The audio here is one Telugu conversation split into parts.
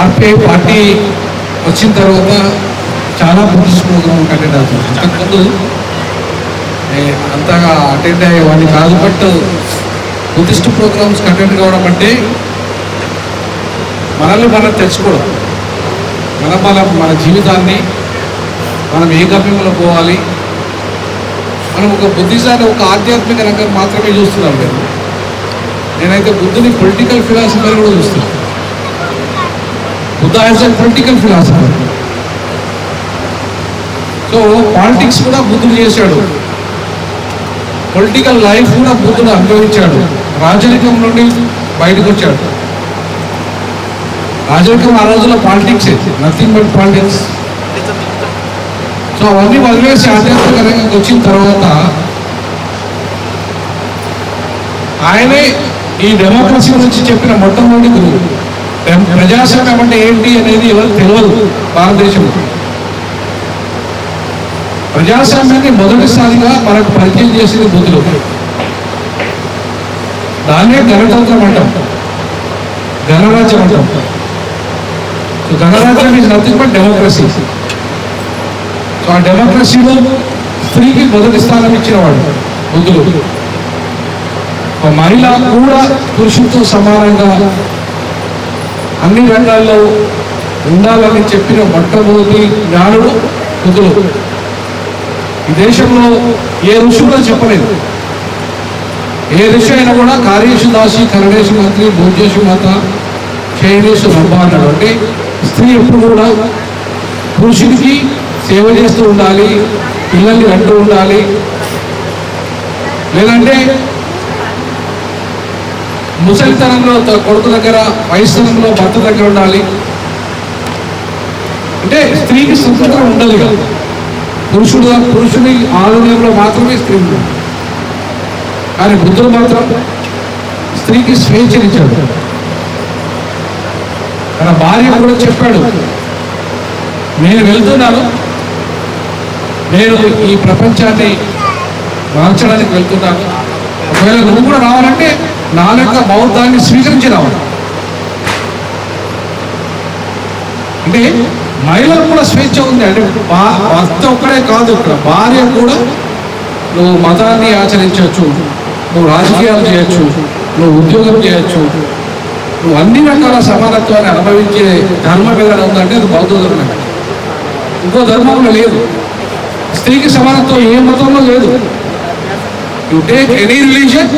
ఆర్పిఐ పార్టీ వచ్చిన తర్వాత చాలా బుద్ధిస్ట్ ప్రోగ్రామ్ అటెండ్ అవుతుంది. అంతకుముందు అంతగా అటెండ్ అయ్యేవాడిని కాదు. బట్ బుద్ధిస్ట్ ప్రోగ్రామ్స్ అటెండ్ కావడం అంటే మనల్ని మనం తెచ్చుకోవడం, మన జీవితాన్ని మనం ఏ గమ్యంలో పోవాలి, మనం ఒక బుద్ధిజాన్ని ఒక ఆధ్యాత్మిక రంగం మాత్రమే చూస్తున్నాం లేదు. నేనైతే బుద్ధుని పొలిటికల్ ఫిలాసఫర్ కూడా చూస్తున్నాను. Buddha as a political philosopher. So politics కూడా బుద్ధుడు చేశాడు, పొలిటికల్ లైఫ్ కూడా బుద్ధుడు అనుభవించాడు, రాజరికం నుండి బయటకు వచ్చాడు. రాజరికం ఆ రోజుల్లో politics, nothing but politics. So అవన్నీ వదిలేసి ఆధ్యాత్మిక రంగంకి వచ్చిన తర్వాత ఆయనే ఈ డెమోక్రసీ గురించి చెప్పిన మొట్టమొదటి గురువు. ప్రజాస్వామ్యం అంటే ఏంటి అనేది ఎవరికి తెలియదు భారతదేశంలో. ప్రజాస్వామ్యాన్ని మొదటిసారిగా మనకు పరిచయం చేసింది బుద్ధుడు. దాన్నే గణతంత్రం అంటాం, గణరాజ్యం అంటాం. సో గణరాజ్యం is nothing but democracy. So ఆ డెమోక్రసీలో స్త్రీకి మొదటి స్థానం ఇచ్చినవాడు బుద్ధుడు. మహిళ కూడా పురుషులతో సమానంగా అన్ని రంగాల్లో ఉండాలని చెప్పిన మొట్టమొదటి జ్ఞానుడు బుద్ధుడు. ఈ దేశంలో ఏ ఋషి కూడా చెప్పలేదు. ఏ ఋషి అయినా కూడా కార్యేషు దాసి కరణేషు మంత్రి భోజేషు మాత శయనేషు రంభ అన్నాడు. అంటే స్త్రీ ఎప్పుడు కూడా పురుషుడికి సేవ చేస్తూ ఉండాలి, పిల్లల్ని అంటూ ఉండాలి, లేదంటే ముసలితనంలో కొడుకు దగ్గర, వయసుతనంలో భర్త దగ్గర ఉండాలి. అంటే స్త్రీకి స్వతంత్రం ఉండదు కదా. పురుషుని ఆధీనంలో మాత్రమే స్త్రీ ఉంటుంది. కానీ బుద్ధుడు మాత్రం స్త్రీకి స్వేచ్ఛనిచ్చాడు. తన భార్య కూడా చెప్పాడు, నేను వెళ్తున్నాను, నేను ఈ ప్రపంచాన్ని మార్చడానికి వెళ్తున్నాను, ఒకవేళ నువ్వు కూడా రావాలంటే నా యొక్క బౌద్ధాన్ని స్వీకరించి రావాలి. అంటే మహిళలకు కూడా స్వేచ్ఛ ఉంది. అంటే భర్త ఒక్కడే కాదు, ఇక్కడ భార్య కూడా నువ్వు మతాన్ని ఆచరించవచ్చు, నువ్వు రాజకీయాలు చేయొచ్చు, నువ్వు ఉద్యోగం చేయొచ్చు, నువ్వు అన్ని రకాల సమానత్వాన్ని అనుభవించే ధర్మం ఏదైనా ఉందంటే అది బౌద్ధ ధర్మం. ఇంకో ధర్మంలో లేదు. స్త్రీకి సమానత్వం ఏ మతంలో లేదు. You take any religion,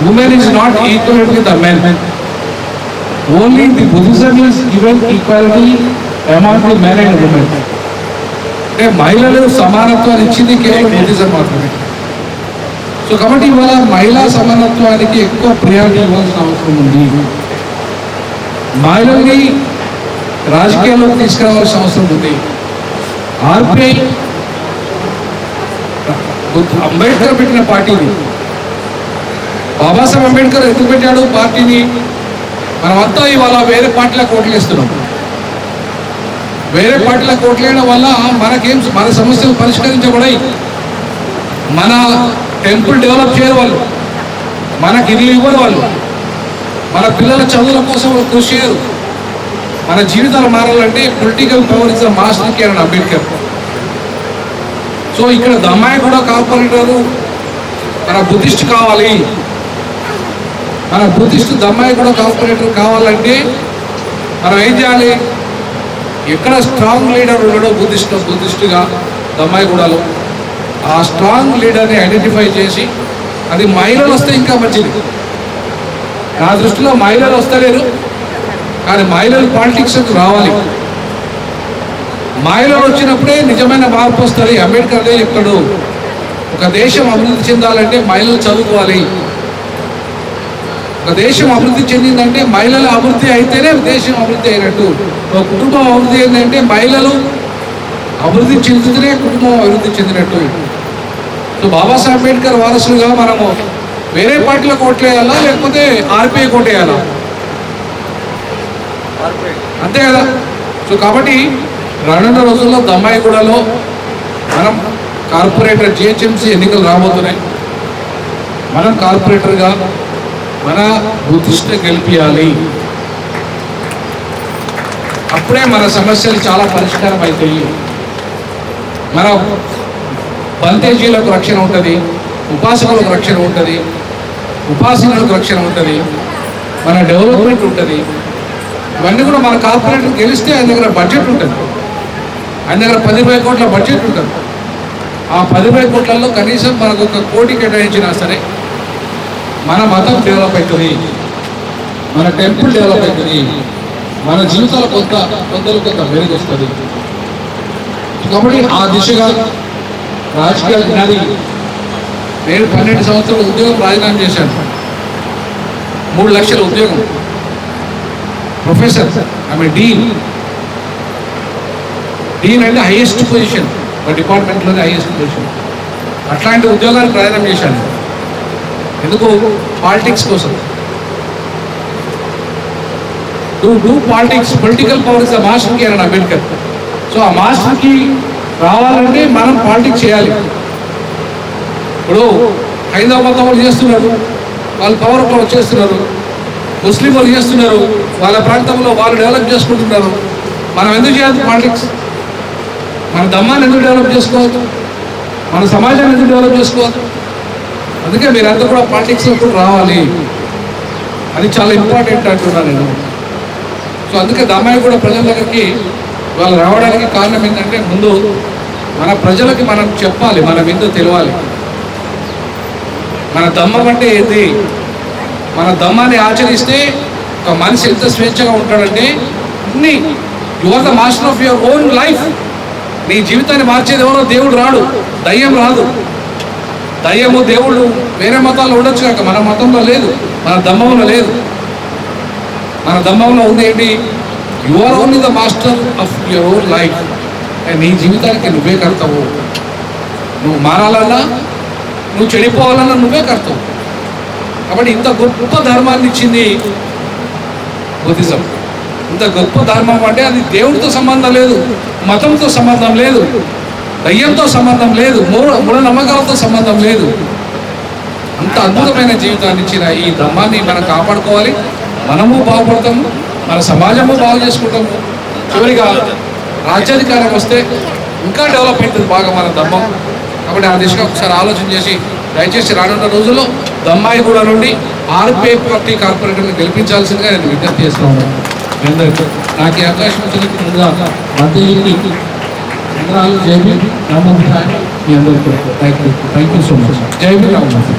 women is not equal with the men. Only the Buddhism is given equality among the men and women. అంటే మహిళలు సమానత్వాన్ని ఇచ్చింది కేవలం బుద్ధిజం మాత్రమే. సో కాబట్టి ఇవాళ మహిళా సమానత్వానికి ఎక్కువ ప్రియారిటీ ఇవ్వాల్సిన అవసరం ఉంది. మహిళల్ని రాజకీయాల్లోకి తీసుకురావాల్సిన అవసరం ఉంది. ఆర్పిఐ అంబేద్కర్ పెట్టిన పార్టీని, బాబాసాహెబ్ అంబేద్కర్ ఎందుకు పెట్టాడు పార్టీని? మనమంతా ఇవాళ వేరే పార్టీలకు ఓట్లేస్తున్నాం. వేరే పార్టీలకు ఓట్లేయడం వల్ల మన సమస్యలు పరిష్కరించబడాయి. మన టెంపుల్ డెవలప్ చేయరు వాళ్ళు, మనకి ఇల్లు ఇవ్వరు వాళ్ళు, మన పిల్లల చదువుల కోసం వాళ్ళు కృషి చేయరు. మన జీవితాలు మారాలంటే political power is the master key అని అంబేద్కర్. సో ఇక్కడ దమ్మాయి కూడా కార్పొరేటరు మన బుద్ధిస్ట్ కావాలి. మన బుద్ధిస్ట్ దమ్మాయి కూడా కార్పొరేటర్ కావాలంటే మనం ఏం చేయాలి? ఎక్కడ స్ట్రాంగ్ లీడర్ ఉన్నాడో బుద్ధిస్ట్గా దమ్మాయి కూడాలో ఆ స్ట్రాంగ్ లీడర్ని ఐడెంటిఫై చేసి, అది మహిళలు వస్తే ఇంకా మంచిది. నా దృష్టిలో మహిళలు వస్తలేరు, కానీ మహిళలు పాలిటిక్స్కి రావాలి. మహిళలు వచ్చినప్పుడే నిజమైన మార్పు వస్తుంది. అంబేద్కర్ అదే చెప్తాడు, ఒక దేశం అభివృద్ధి చెందాలంటే మహిళలు చదువుకోవాలి. ఒక దేశం అభివృద్ధి చెందిందంటే మహిళల అభివృద్ధి అయితేనే దేశం అభివృద్ధి అయినట్టు. ఒక కుటుంబం అభివృద్ధి అయిందంటే మహిళలు అభివృద్ధి చెందితేనే కుటుంబం అభివృద్ధి చెందినట్టు. సో బాబాసాహెబ్ అంబేద్కర్ వారసులుగా మనము వేరే పార్టీలకు ఓట్లేయాలా, లేకపోతే ఆర్పిఐ ఓటేయాలా? అంతే కదా. సో కాబట్టి రానున్న రోజుల్లో దమ్మాయిగూడలో మనం కార్పొరేటర్ జిహెచ్ఎంసీ ఎన్నికలు రాబోతున్నాయి. మనం కార్పొరేటర్గా మన బుద్ధిస్ట్ని గెలిపియాలి. అప్పుడే మన సమస్యలు చాలా పరిష్కారం అవుతాయి. మన బంతేజీలకు రక్షణ ఉంటుంది, ఉపాసకులకు రక్షణ ఉంటుంది, ఉపాసనలకు రక్షణ ఉంటుంది, మన డెవలప్మెంట్ ఉంటుంది. ఇవన్నీ కూడా మన కార్పొరేటర్ గెలిస్తే ఆయన దగ్గర బడ్జెట్ ఉంటుంది. ఆయన దగ్గర 10,000 కోట్ల బడ్జెట్ ఉంటుంది. ఆ 10,000 కోట్లలో కనీసం మనకు 1 కోటి కేటాయించినా సరే మన మతం డెవలప్ అవుతుంది, మన టెంపుల్ డెవలప్ అవుతుంది, మన జీవితాలు కొంత మెరుగు వస్తుంది. కాబట్టి ఆ దిశగా రాజకీయ జ్ఞాని నేను 12 సంవత్సరాల ఉద్యోగం రాజీనామా చేశాను. 3 లక్షల ఉద్యోగం, ప్రొఫెసర్, ఆమె డీన్ అంటే హైయెస్ట్ పొజిషన్, ఒక డిపార్ట్మెంట్లోనే హైయెస్ట్ పొజిషన్. అట్లాంటి ఉద్యోగానికి రాజీనామా చేశాను. ఎందుకు? పాలిటిక్స్ కోసం. Do politics, political power is the master కి అని అంబేద్కర్. సో ఆ మాస్టర్కి రావాలంటే మనం పాలిటిక్స్ చేయాలి. ఇప్పుడు హైందవ మతం వాళ్ళు చేస్తున్నారు, వాళ్ళు పవర్ వచ్చేస్తున్నారు. ముస్లిం వాళ్ళు చేస్తున్నారు, వాళ్ళ ప్రాంతంలో వాళ్ళు డెవలప్ చేసుకుంటున్నారు. మనం ఎందుకు చేయాలి పాలిటిక్స్? మన దమ్మాన్ని ఎందుకు డెవలప్ చేసుకోవద్దు? మన సమాజాన్ని ఎందుకు డెవలప్ చేసుకోవద్దు? అందుకే మీరంతా కూడా పాలిటిక్స్లో కూడా రావాలి. అది చాలా ఇంపార్టెంట్ అంటున్నాను నేను. సో అందుకే దమ్మాయి కూడా ప్రజల దగ్గరికి వాళ్ళు రావడానికి కారణం ఏంటంటే, ముందు మన ప్రజలకి మనం చెప్పాలి, మనం ఎందుకు తెలియాలి, మన దమ్మం అంటే ఏంటి. మన దమ్మాన్ని ఆచరిస్తే ఒక మనిషి ఎంత స్వేచ్ఛగా ఉంటాడంటే, you are the master of your own life. నీ జీవితాన్ని మార్చేది ఎవరో దేవుడు రాడు, దయ్యం రాదు. దయ్యము దేవుడు వేరే మతాల్లో ఉండొచ్చు కాక మన మతంలో లేదు, మన దమ్మంలో లేదు. మన దమ్మంలో ఉంది ఏంటి? You are only the master of your own life. నీ జీవితానికి నువ్వే కర్తవు. నువ్వు మారాలన్నా, నువ్వు చెడిపోవాలన్నా నువ్వే కర్తవు. కాబట్టి ఇంత గొప్ప ధర్మాన్ని ఇచ్చింది బుద్ధిజం. ఇంత గొప్ప ధర్మం అంటే అది దేవుడితో సంబంధం లేదు, మతంతో సంబంధం లేదు, దయ్యంతో సంబంధం లేదు, మూఢ నమ్మకాలతో సంబంధం లేదు. అంత అద్భుతమైన జీవితాన్ని ఇచ్చిన ఈ ధర్మాన్ని మనం కాపాడుకోవాలి. మనము బాగుపడతాము, మన సమాజము బాగు చేసుకుంటాము. చివరిగా రాజ్యాధికారం వస్తే ఇంకా డెవలప్ అవుతుంది బాగా మన ధర్మం. కాబట్టి ఆ దిశగా ఒకసారి ఆలోచన చేసి దయచేసి రానున్న రోజుల్లో దమ్మాయిగూడ నుండి ఆర్పీఐ పార్టీ కార్పొరేటర్ని గెలిపించాల్సిందిగా నేను విజ్ఞప్తి చేస్తున్నాను. నాకు ఈ అవకాశం వచ్చినందుకు ముందుగా మంత్రికి చంద్రాలు జై భీమ్, రామోజీ మీ అందరికీ థ్యాంక్ యూ సో మచ్. జై భీమ్, రామోజీ.